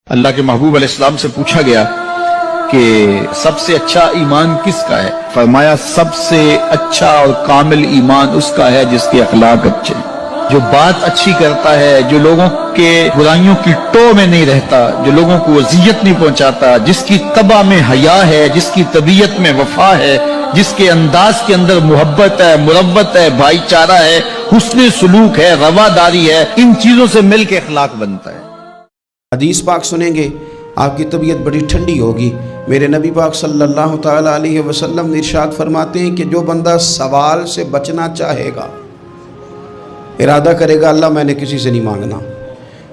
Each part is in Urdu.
اللہ کے محبوب علیہ السلام سے پوچھا گیا کہ سب سے اچھا ایمان کس کا ہے؟ فرمایا سب سے اچھا اور کامل ایمان اس کا ہے جس کے اخلاق اچھے ہیں، جو بات اچھی کرتا ہے، جو لوگوں کے برائیوں کی ٹو میں نہیں رہتا، جو لوگوں کو اذیت نہیں پہنچاتا، جس کی طبع میں حیا ہے، جس کی طبیعت میں وفا ہے، جس کے انداز کے اندر محبت ہے، مروت ہے، بھائی چارہ ہے، حسن سلوک ہے، رواداری ہے، ان چیزوں سے مل کے اخلاق بنتا ہے۔ حدیث پاک سنیں گے آپ کی طبیعت بڑی ٹھنڈی ہوگی۔ میرے نبی پاک صلی اللہ تعالیٰ علیہ وسلم نے ارشاد فرماتے ہیں کہ جو بندہ سوال سے بچنا چاہے گا، ارادہ کرے گا اللہ میں نے کسی سے نہیں مانگنا،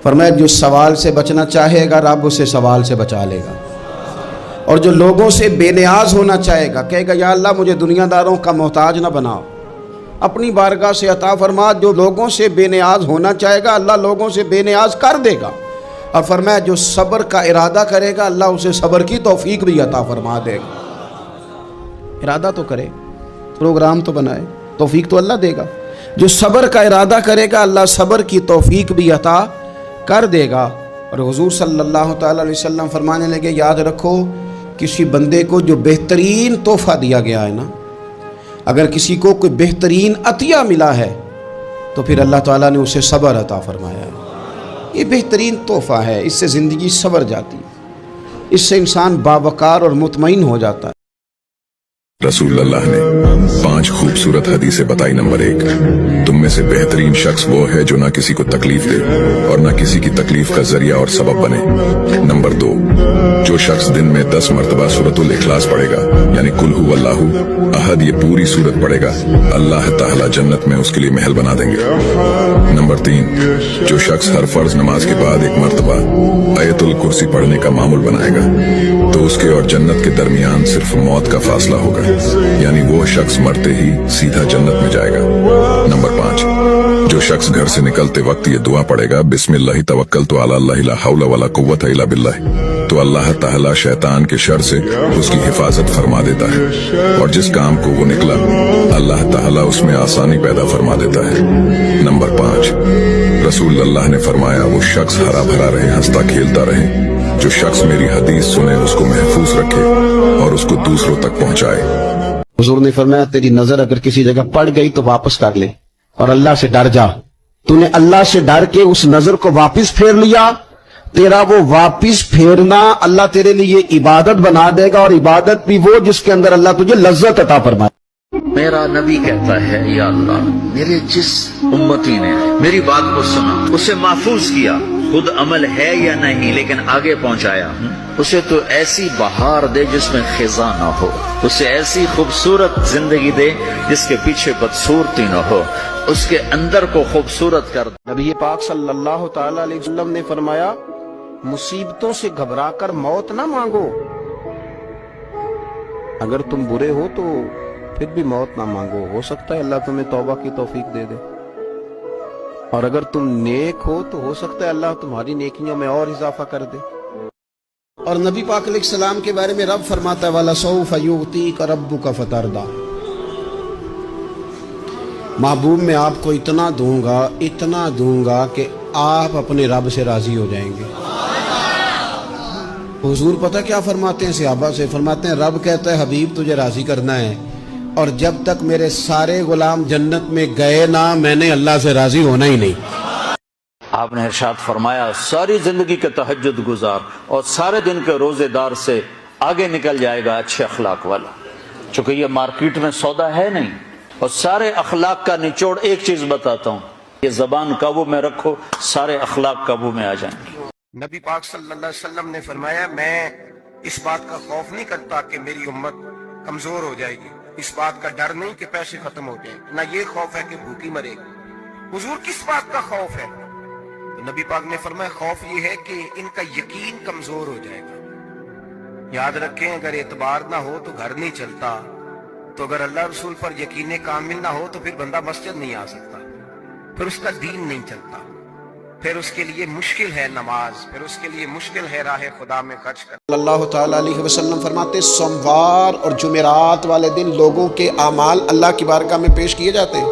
فرمایا جو سوال سے بچنا چاہے گا رب اسے سوال سے بچا لے گا، اور جو لوگوں سے بے نیاز ہونا چاہے گا کہے گا یا اللہ مجھے دنیا داروں کا محتاج نہ بناؤ، اپنی بارگاہ سے عطا فرما۔ جو لوگوں سے بے نیاز ہونا چاہے گا اللہ لوگوں سے بے نیاز کر دے گا، اور فرمایا جو صبر کا ارادہ کرے گا اللہ اسے صبر کی توفیق بھی عطا فرما دے گا۔ ارادہ تو کرے، پروگرام تو بنائے، توفیق تو اللہ دے گا۔ جو صبر کا ارادہ کرے گا اللہ صبر کی توفیق بھی عطا کر دے گا۔ اور حضور صلی اللہ تعالیٰ علیہ وسلم فرمانے لگے یاد رکھو کسی بندے کو جو بہترین تحفہ دیا گیا ہے نا، اگر کسی کو کوئی بہترین عطیہ ملا ہے تو پھر اللہ تعالیٰ نے اسے صبر عطا فرمایا ہے۔ یہ بہترین تحفہ ہے، اس سے زندگی سنور جاتی ہے، اس سے انسان باوقار اور مطمئن ہو جاتا ہے۔ رسول اللہ نے 5 خوبصورت حدیثیں بتائی۔ نمبر 1، تم میں سے بہترین شخص وہ ہے جو نہ کسی کو تکلیف دے اور نہ کسی کی تکلیف کا ذریعہ اور سبب بنے۔ نمبر 2، جو شخص دن میں 10 مرتبہ سورۃ الاخلاص پڑھے گا یعنی قل هو اللہ احد، یہ پوری سورت پڑھے گا، اللہ تعالی جنت میں اس کے لیے محل بنا دیں گے۔ نمبر 3، جو شخص ہر فرض نماز کے بعد 1 مرتبہ آیت الکرسی پڑھنے کا معمول بنائے گا تو اس کے اور جنت کے درمیان صرف موت کا فاصلہ ہوگا، یعنی وہ شخص مرتے ہی سیدھا جنت میں جائے گا۔ نمبر 5، جو شخص گھر سے نکلتے وقت یہ دعا پڑھے گا بسم اللہ توکلت علی اللہ لا حول ولا قوت الا باللہ، تو اللہ تعالی شیطان کے شر سے اس کی حفاظت فرما دیتا ہے، اور جس کام کو وہ نکلا اللہ تعالی اس میں آسانی پیدا فرما دیتا ہے۔ نمبر 5، رسول اللہ نے فرمایا وہ شخص ہرا بھرا رہے، ہنستا کھیلتا رہے، جو شخص میری حدیث سنے اس کو محفوظ رکھے اور اس کو دوسروں تک پہنچائے۔ حضور نے فرمایا تیری نظر اگر کسی جگہ پڑ گئی تو واپس کر لے اور اللہ سے ڈر جا۔ تو نے اللہ سے ڈر کے اس نظر کو واپس پھیر لیا، تیرا وہ واپس پھیرنا اللہ تیرے لیے عبادت بنا دے گا، اور عبادت بھی وہ جس کے اندر اللہ تجھے لذت عطا فرمائے۔ میرا نبی کہتا ہے یا اللہ میرے جس امتی نے میری بات کو سنا، اسے محفوظ کیا، خود عمل ہے یا نہیں لیکن آگے پہنچایا، اسے تو ایسی بہار دے جس میں خزاں نہ ہو، اسے ایسی خوبصورت زندگی دے جس کے پیچھے بدصورتی نہ ہو، اس کے اندر کو خوبصورت کر دے۔ نبی پاک صلی اللہ تعالیٰ علیہ وسلم نے فرمایا مصیبتوں سے گھبرا کر موت نہ مانگو، اگر تم برے ہو تو پھر بھی موت نہ مانگو، ہو سکتا ہے اللہ تمہیں توبہ کی توفیق دے دے، اور اگر تم نیک ہو تو ہو سکتا ہے اللہ تمہاری نیکیوں میں اور اضافہ کر دے۔ اور نبی پاک علیہ السلام کے بارے میں رب فرماتا ہے وَلَسَوْفَ يُعْطِيكَ رَبُّكَ فَتَرْضَىٰ، محبوب میں آپ کو اتنا دوں گا کہ آپ اپنے رب سے راضی ہو جائیں گے۔ حضور پتہ کیا فرماتے ہیں صحابہ سے؟ فرماتے ہیں رب کہتا ہے حبیب تجھے راضی کرنا ہے، اور جب تک میرے سارے غلام جنت میں گئے نہ میں نے اللہ سے راضی ہونا ہی نہیں۔ آپ نے ارشاد فرمایا ساری زندگی کے تہجد گزار اور سارے دن کے روزے دار سے آگے نکل جائے گا اچھے اخلاق والا، چونکہ یہ مارکیٹ میں سودا ہے نہیں۔ اور سارے اخلاق کا نچوڑ ایک چیز بتاتا ہوں، یہ زبان قابو میں رکھو سارے اخلاق قابو میں آ جائیں گے۔ نبی پاک صلی اللہ علیہ وسلم نے فرمایا میں اس بات کا خوف نہیں کرتا کہ میری امت کمزور ہو جائے گی، اس بات کا ڈر نہیں کہ پیسے ختم ہو جائیں، نہ یہ خوف ہے کہ بھوکی مرے گی۔ حضور کس بات کا خوف ہے؟ تو نبی پاک نے فرمایا خوف یہ ہے کہ ان کا یقین کمزور ہو جائے گا۔ یاد رکھیں اگر اعتبار نہ ہو تو گھر نہیں چلتا، تو اگر اللہ رسول پر یقین کامل نہ ہو تو پھر بندہ مسجد نہیں آ سکتا، پھر اس کا دین نہیں چلتا، پھر اس کے لیے مشکل ہے نماز، پھر اس کے لیے مشکل ہے راہ خدا میں خرچ کرنا۔ اللہ تعالیٰ علیہ وسلم فرماتے سوموار اور جمعرات والے دن لوگوں کے اعمال اللہ کی بارگاہ میں پیش کیے جاتے ہیں،